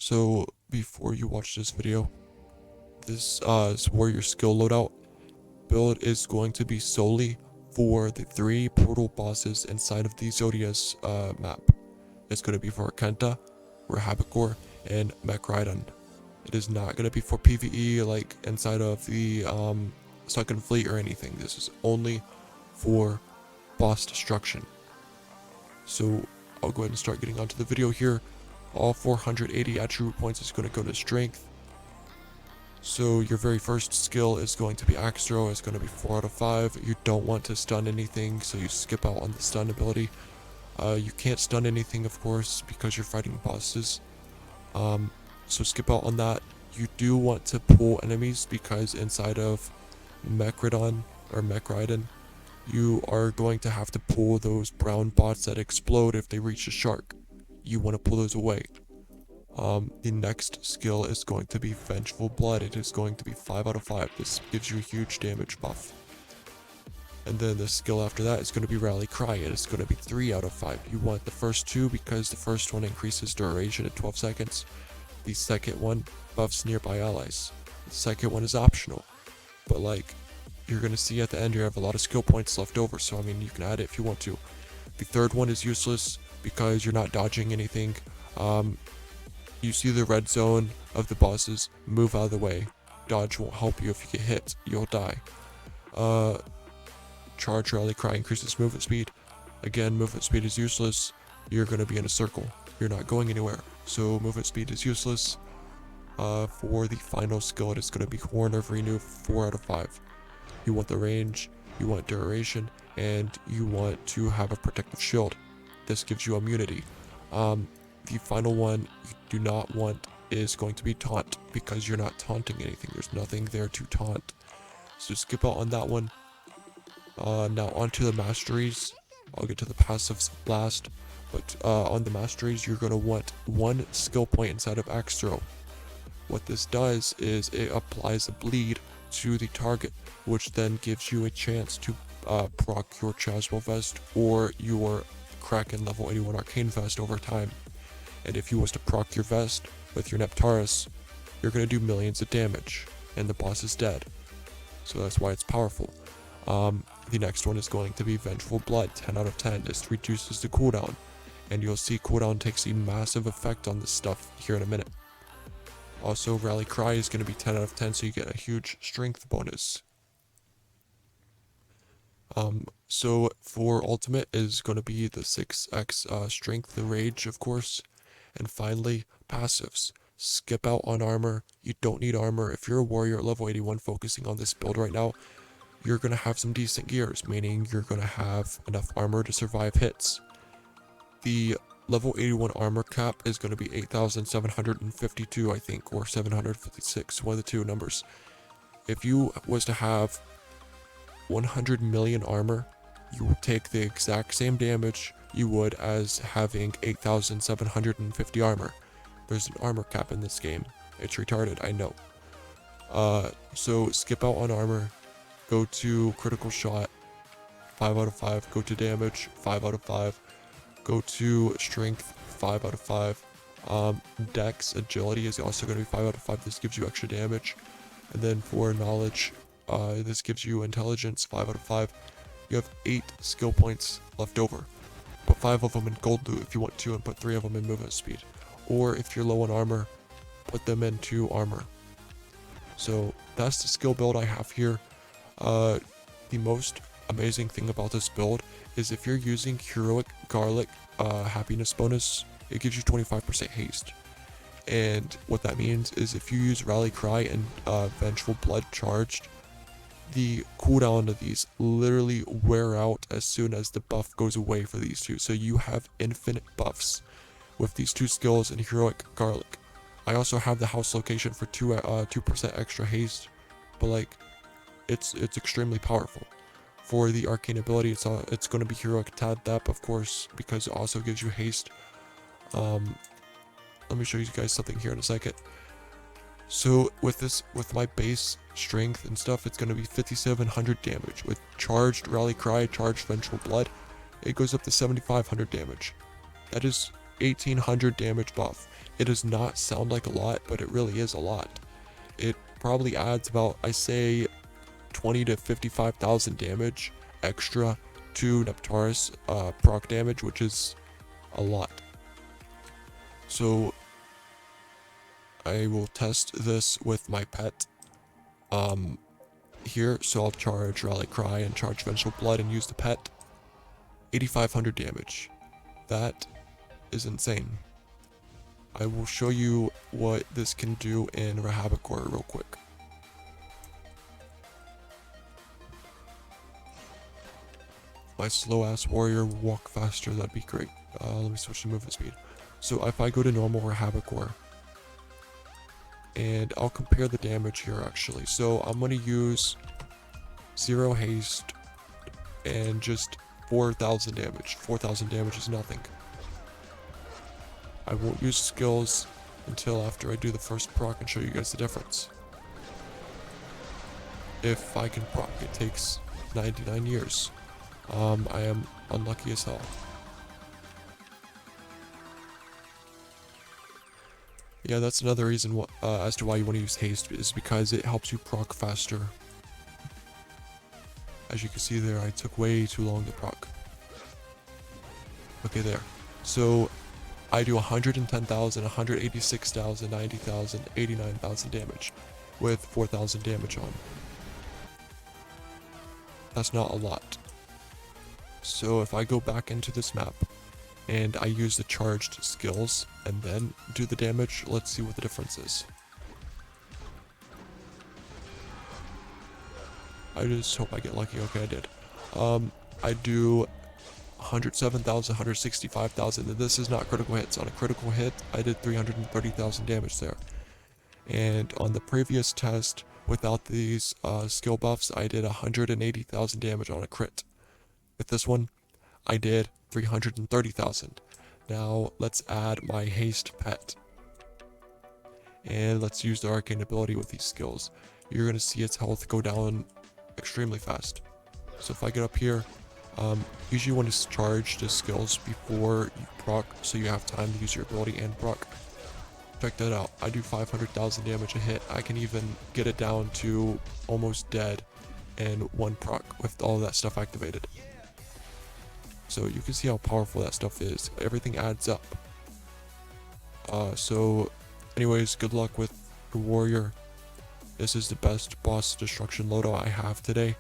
So before you watch this video, this is warrior skill loadout build is going to be solely for the 3 portal bosses inside of the Zodia's map. It's going to be for Kenta, Rahabakor, and Mechridon. It is not going to be for PvE like inside of the second fleet or anything. This is only for boss destruction. So I'll go ahead and start getting onto the video here. All 480 attribute points is going to go to strength. So your very first skill is going to be Axe Throw. It's going to be 4 out of 5. You don't want to stun anything, so you skip out on the stun ability. You can't stun anything, of course, because you're fighting bosses. So skip out on that. You do want to pull enemies because inside of Mechridon, you are going to have to pull those brown bots that explode if they reach the shark. You want to pull those away. The next skill is going to be Vengeful Blood. It is going to be 5 out of 5. This gives you a huge damage buff. And then the skill after that is going to be Rally Cry. It is going to be 3 out of 5. You want the first two because the first one increases duration at 12 seconds. The second one buffs nearby allies. The second one is optional. But like, you're going to see at the end you have a lot of skill points left over. So I mean, you can add it if you want to. The third one is useless because you're not dodging anything. You see the red zone of the bosses, move out of the way. Dodge won't help you. If you get hit, you'll die. Charge Rally Cry increases movement speed. Again, movement speed is useless. You're going to be in a circle. You're not going anywhere. So movement speed is useless. For the final skill, it is going to be Horn of Renew, 4 out of 5. You want the range, you want duration, and you want to have a protective shield. This gives you immunity. The final one you do not want is going to be Taunt, because you're not taunting anything. There's nothing there to taunt. So skip out on that one. Now onto the masteries. I'll get to the passives last. But on the masteries, you're going to want 1 skill point inside of Axe Throw. What this does is it applies a bleed to the target, which then gives you a chance to proc your Chaswell Vest or your Kraken level 81 Arcane Vest over time. And if you was to proc your vest with your Neptaris, you're going to do millions of damage, and the boss is dead. So that's why it's powerful. The next one is going to be Vengeful Blood, 10 out of 10. This reduces the cooldown, and you'll see cooldown takes a massive effect on this stuff here in a minute. Also, Rally Cry is going to be 10 out of 10, so you get a huge strength bonus. So for ultimate is going to be the 6x strength, the rage, of course. And finally, passives. Skip out on armor. You don't need armor. If you're a warrior at level 81 focusing on this build right now, you're going to have some decent gears, meaning you're going to have enough armor to survive hits. The level 81 armor cap is going to be 8,752, I think, or 756, one of the two numbers. If you was to have 100 million armor, you will take the exact same damage you would as having 8,750 armor. There's an armor cap in this game. It's retarded, I know. So skip out on armor, go to critical shot, 5 out of 5, go to damage, 5 out of 5, go to strength, 5 out of 5. Dex, agility is also going to be 5 out of 5. This gives you extra damage. And then for knowledge, this gives you intelligence, 5 out of 5. You have 8 skill points left over. Put 5 of them in gold loot if you want to, and put 3 of them in movement speed. Or if you're low on armor, put them into armor. So that's the skill build I have here. The most amazing thing about this build is if you're using Heroic Garlic happiness bonus, it gives you 25% haste. And what that means is if you use Rally Cry and Vengeful Blood charged, the cooldown of these literally wear out as soon as the buff goes away for these two. So you have infinite buffs with these two skills and Heroic Garlic. I also have the house location for 2% extra haste, but like it's extremely powerful. For the Arcane ability, it's going to be Heroic Tadthap, of course, because it also gives you haste. Let me show you guys something here in a second. So with my base strength and stuff, it's going to be 5,700 damage. With charged Rally Cry, charged Vengeful Blood, it goes up to 7,500 damage. That is 1800 damage buff. It does not sound like a lot, but it really is a lot. It probably adds about, I say, 20 to 55,000 damage extra to Neptaris proc damage, which is a lot. So I will test this with my pet here. So I'll charge Rally Cry and charge Vengeful Blood and use the pet. 8,500 damage. That is insane. I will show you what this can do in Rahabakor real quick. My slow ass warrior will walk faster, that'd be great. Let me switch to movement speed. So if I go to normal Rahabakor, and I'll compare the damage here actually. So I'm going to use 0 haste and just 4,000 damage. 4,000 damage is nothing. I won't use skills until after I do the first proc and show you guys the difference. If I can proc, it takes 99 years. I am unlucky as hell. Yeah, that's another reason as to why you want to use haste, is because it helps you proc faster. As you can see there, I took way too long to proc. Okay, there. So I do 110,000, 186,000, 90,000, 89,000 damage with 4,000 damage on. That's not a lot. So if I go back into this map and I use the charged skills and then do the damage, let's see what the difference is. I just hope I get lucky. Okay, I did. I do 107,000, 165,000, and this is not critical hits. On a critical hit, I did 330,000 damage there. And on the previous test, without these skill buffs, I did 180,000 damage on a crit. With this one, I did 330,000. Now, let's add my haste pet. And let's use the arcane ability with these skills. You're going to see its health go down extremely fast. So if I get up here, usually you want to charge the skills before you proc, so you have time to use your ability and proc. Check that out. I do 500,000 damage a hit. I can even get it down to almost dead and one proc with all that stuff activated. So you can see how powerful that stuff is. Everything adds up. So anyways, good luck with the warrior. This is the best boss destruction loadout I have today.